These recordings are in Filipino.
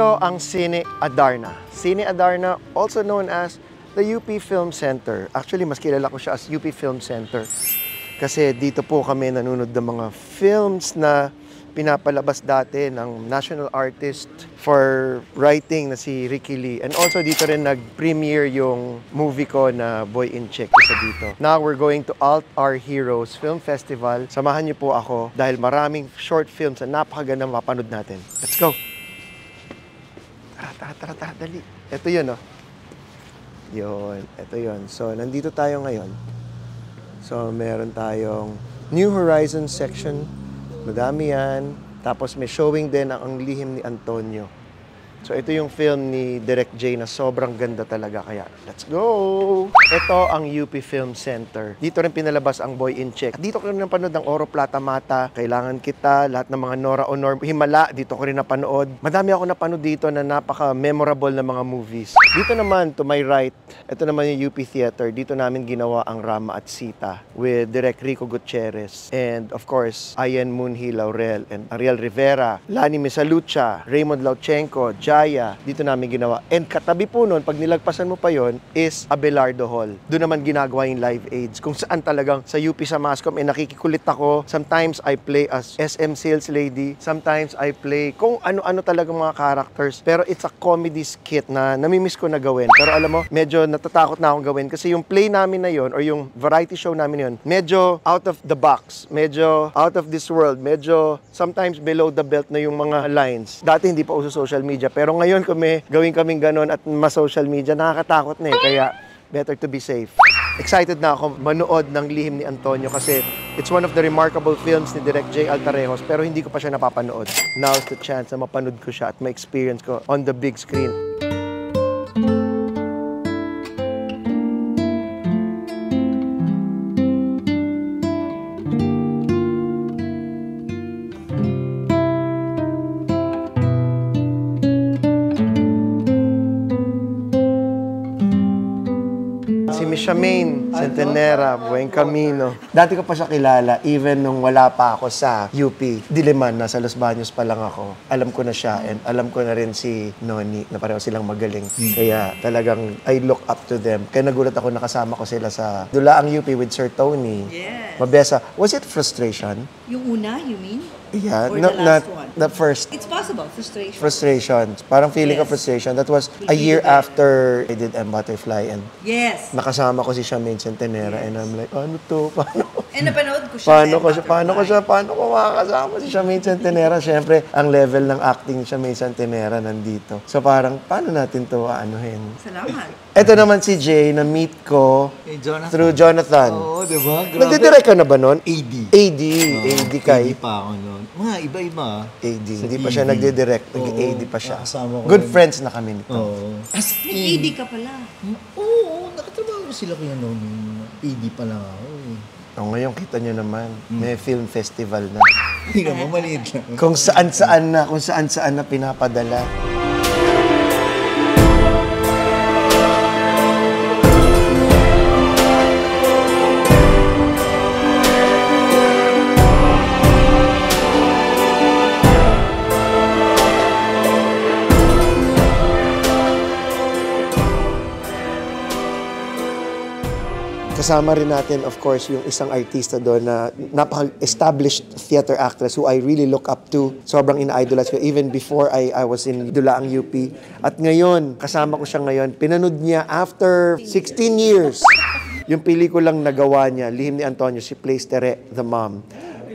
Ito ang Cine Adarna. Cine Adarna, also known as the UP Film Center. Actually, mas kilala ko siya as UP Film Center. Kasi dito po kami nanonood ng mga films na pinapalabas dati ng national artist for writing na si Ricky Lee. And also dito rin nag-premiere yung movie ko na Boy in Check, isa dito. Now we're going to Alt Our Heroes Film Festival. Samahan niyo po ako dahil maraming short films na napakaganda mapanood natin. Let's go! Tara, dali. Ito yun, oh. Yun, ito yun. So, nandito tayo ngayon. So, meron tayong New Horizons section. Madami yan. Tapos may showing din ang Lihim ni Antonio. So ito yung film ni Direk J na sobrang ganda talaga. Kaya let's go! Ito ang UP Film Center. Dito rin pinalabas ang Boy in Check. Dito ko rin napanood ang Oro Plata Mata, Kailangan Kita, lahat ng mga Nora Honor, Himala, dito ko rin napanood. Madami ako napanood dito na napaka-memorable na mga movies. Dito naman, to my right, ito naman yung UP Theater. Dito namin ginawa ang Rama at Sita with Direk Rico Gutierrez. And of course, Ayan Munhi Laurel and Ariel Rivera, Lani Misalucha, Raymond Lauchenko, Jaya, dito namin ginawa. And katabi po nun, pag nilagpasan mo pa yon is Abelardo Hall. Doon naman ginagawa yung live aids. Kung saan talagang sa UP sa Mascom, nakikikulit ako. Sometimes I play as SM sales lady. Sometimes I play kung ano-ano talagang mga characters. Pero it's a comedy skit na namimiss ko na gawin. Pero alam mo, medyo natatakot na akong gawin kasi yung play namin na yon or yung variety show namin yon, medyo out of the box. Medyo out of this world. Medyo sometimes below the belt na yung mga lines. Dati hindi pa uso social media. Pero ngayon kung may gawin kaming ganon at mas-social media, nakakatakot na eh. Kaya better to be safe. Excited na ako manood ng Lihim ni Antonio kasi it's one of the remarkable films ni Direk J. Altarejos pero hindi ko pa siya napapanood. Now's the chance na mapanood ko siya at ma-experience ko on the big screen. Charmaine Centenera, Buen Camino. Dati ko pa siya kilala, even nung wala pa ako sa UP. Diliman, nasa Los Baños pa lang ako. Alam ko na siya and alam ko na rin si Noni na pareho silang magaling. Kaya talagang I look up to them. Kaya nagulat ako nakasama ko sila sa Dulaang UP with Sir Tony. Yes. Mabesa. Was it frustration? Yung una, you mean? Yeah, or the last one? The first. It's possible, frustration. Frustration. Parang feeling of frustration. That was a year after I did M. Butterfly and nakasama ko si Charmaine Centenera and I'm like, ano to? Paano? And napanood ko siya. Paano ko makakasama si Charmaine Centenera? Siyempre, ang level ng acting ni Charmaine Centenera nandito. So parang, paano natin to anuhin? Salamat. Ito naman si Jay, na-meet ko through Jonathan. Oo, diba? Nagdidirect ka na ba nun? AD. AD kay? AD pa ako nun. Mga iba-iba. AD. Hindi pa siya nagdidirect. Nag-AD pa siya. Kasama ko Good rin. friends na kami nito. Oo. Nag-AD ka pala. Oo, nakatrabaho ko sila kaya noon. AD pa lang ako eh. Ngayon, kita nyo naman, may film festival na. Hindi naman, maliit lang. Kung saan-saan na pinapadala. Kasama rin natin, of course, yung isang artista doon na napaka-established theater actress who I really look up to. Sobrang ina-idolize ko even before I was in Dulaang UP. At ngayon, kasama ko siya ngayon. Pinanood niya after 16 years. Yung pelikulang nagawa niya, Lihim ni Antonio, she plays Tere, the mom.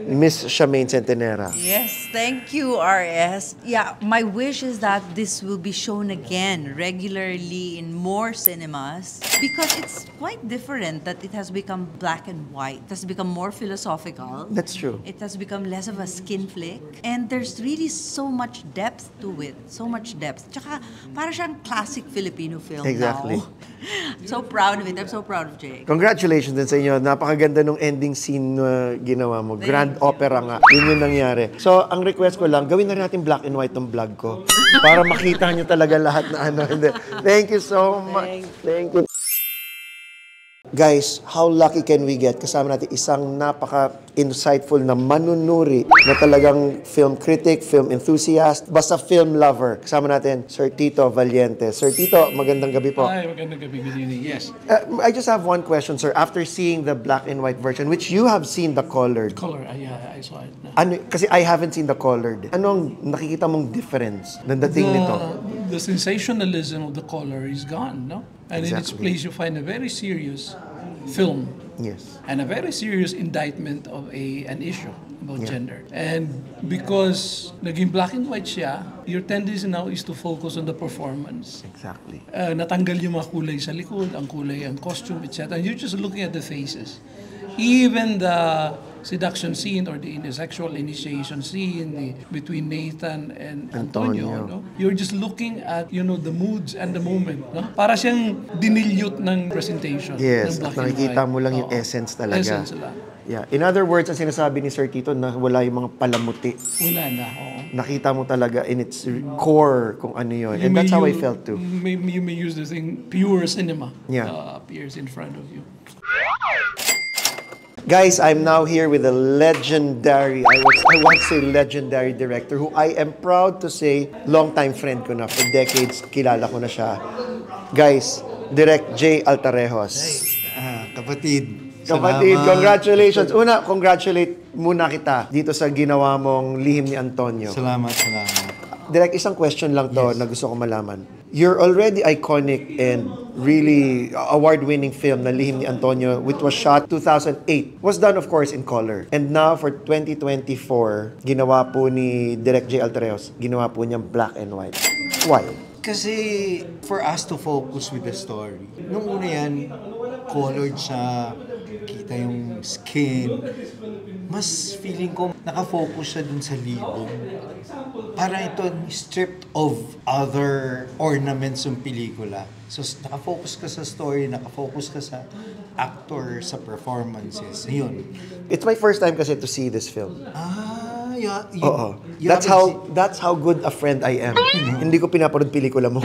Miss Charmaine Centenera. Yes, thank you, RS. Yeah, my wish is that this will be shown again regularly in more cinemas because it's quite different that it has become black and white. It has become more philosophical. That's true. It has become less of a skin flick. And there's really so much depth to it. So much depth. Tsaka, para siyang classic Filipino film Exactly. now. So proud of it. I'm so proud of Jake. Congratulations din sa inyo. Napakaganda nung ending scene na ginawa mo. Grand opera nga. Yun yung nangyari. So, ang request ko lang, gawin na rin natin black and white ng vlog ko. Para makita nyo talaga lahat na ano. Thank you so much. Thank you. Guys, how lucky can we get? Kasama natin isang napaka-insightful na manunuri na talagang film critic, film enthusiast, basta film lover. Kasama natin, Sir Tito Valiente. Sir Tito, magandang gabi po. Hi, magandang gabi. Good evening. Yes. I just have one question, sir. After seeing the black and white version, which you have seen the colored, Color. Yeah, I saw it. kasi I haven't seen the colored. Anong nakikita mong difference ng dating nito? The sensationalism of the color is gone, no? And in its Exactly. place, you find a very serious film Yes. and a very serious indictment of an issue about Yeah. gender. And because naging black and white siya, your tendency now is to focus on the performance. Exactly. Natanggal yung mga kulay sa likod, ang kulay, ang costume, etc. And you're just looking at the faces. Even the seduction scene or the sexual initiation scene between Nathan and Antonio, no? You're just looking at, the moods and the moment, no? Para siyang dinilyot ng presentation. Yes, ng at black and nakikita white. mo lang yung Oo. essence talaga. Essence lang. Yeah. In other words, ang sinasabi ni Sir Tito na wala yung mga palamuti. Wala na, oo. Nakita mo talaga in its core kung ano yun. You And that's may how I use- felt too. You may use the thing, pure cinema Yeah. appears in front of you. Guys, I'm now here with a legendary, I want to say legendary director who I am proud to say, longtime friend ko na. For decades, kilala ko na siya. Guys, Direk J. Altarejos. Kapatid. Kapatid, salamat. congratulations. Una, congratulate muna kita dito sa ginawa mong Lihim ni Antonio. Salamat. Direk, isang question lang to na gusto ko malaman. You're already iconic and really award-winning film na Lihim ni Antonio, which was shot 2008. Was done, of course, in color. And now, for 2024, ginawa po ni Direk J. Altarejos, ginawa po niyang black and white. Why? Kasi for us to focus with the story, nung una yan, colored siya, kita yung skin, mas feeling ko nakafocus siya dun sa libong. Parang ito stripped of other ornaments yung pelikula. So nakafocus ka sa story, nakafocus ka sa actor, sa performances. Ayun. It's my first time kasi to see this film. Yeah. Oo. That's how good a friend I am. Hindi ko pinapanood pelikula mo.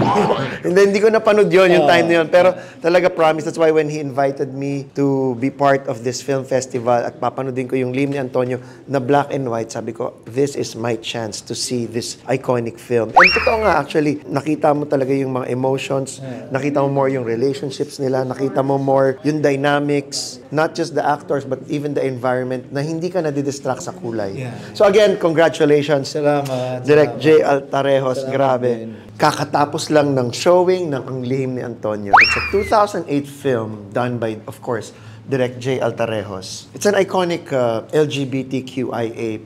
Hindi ko napanood yung time na yun. Pero talaga promise, that's why when he invited me to be part of this film festival at papanoodin ko yung Lihim ni Antonio na black and white, sabi ko, this is my chance to see this iconic film. And totoo nga, actually, nakita mo talaga yung mga emotions, nakita mo more yung relationships nila, nakita mo more yung dynamics, not just the actors, but even the environment na hindi ka nadidistract sa kulay. Yeah. So again, congratulations. Salamat. Direk J. Altarejos, grabe. Kakatapos lang ng showing ng Ang Lihim ni Antonio. It's a 2008 film done by, of course, Direk J. Altarejos. It's an iconic LGBTQIA++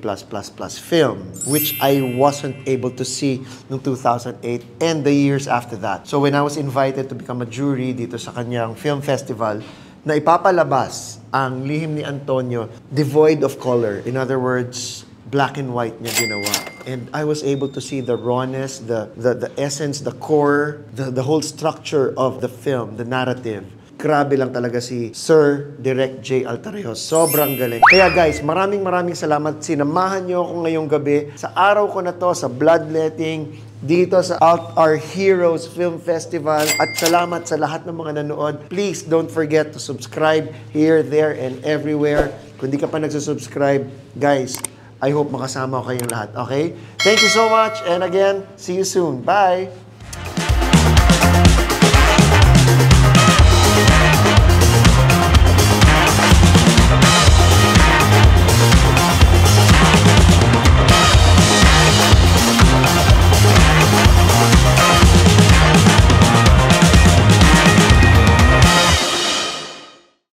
film, which I wasn't able to see noong 2008 and the years after that. So when I was invited to become a jury dito sa kanyang film festival, na ipapalabas ang Lihim ni Antonio devoid of color. In other words, black and white niya ginawa. And I was able to see the rawness, the essence, the core, the whole structure of the film, the narrative. Grabe lang talaga si Sir Direk J. Altarejos. Sobrang galing. Kaya guys, maraming salamat. Sinamahan niyo ako ngayong gabi sa araw ko na to, sa bloodletting, dito sa Our Heroes Film Festival. At salamat sa lahat ng mga nanood. Please don't forget to subscribe here, there, and everywhere. Kung di ka pa nagsusubscribe, guys, I hope makasama ko kayong lahat. Okay? Thank you so much. And again, see you soon. Bye!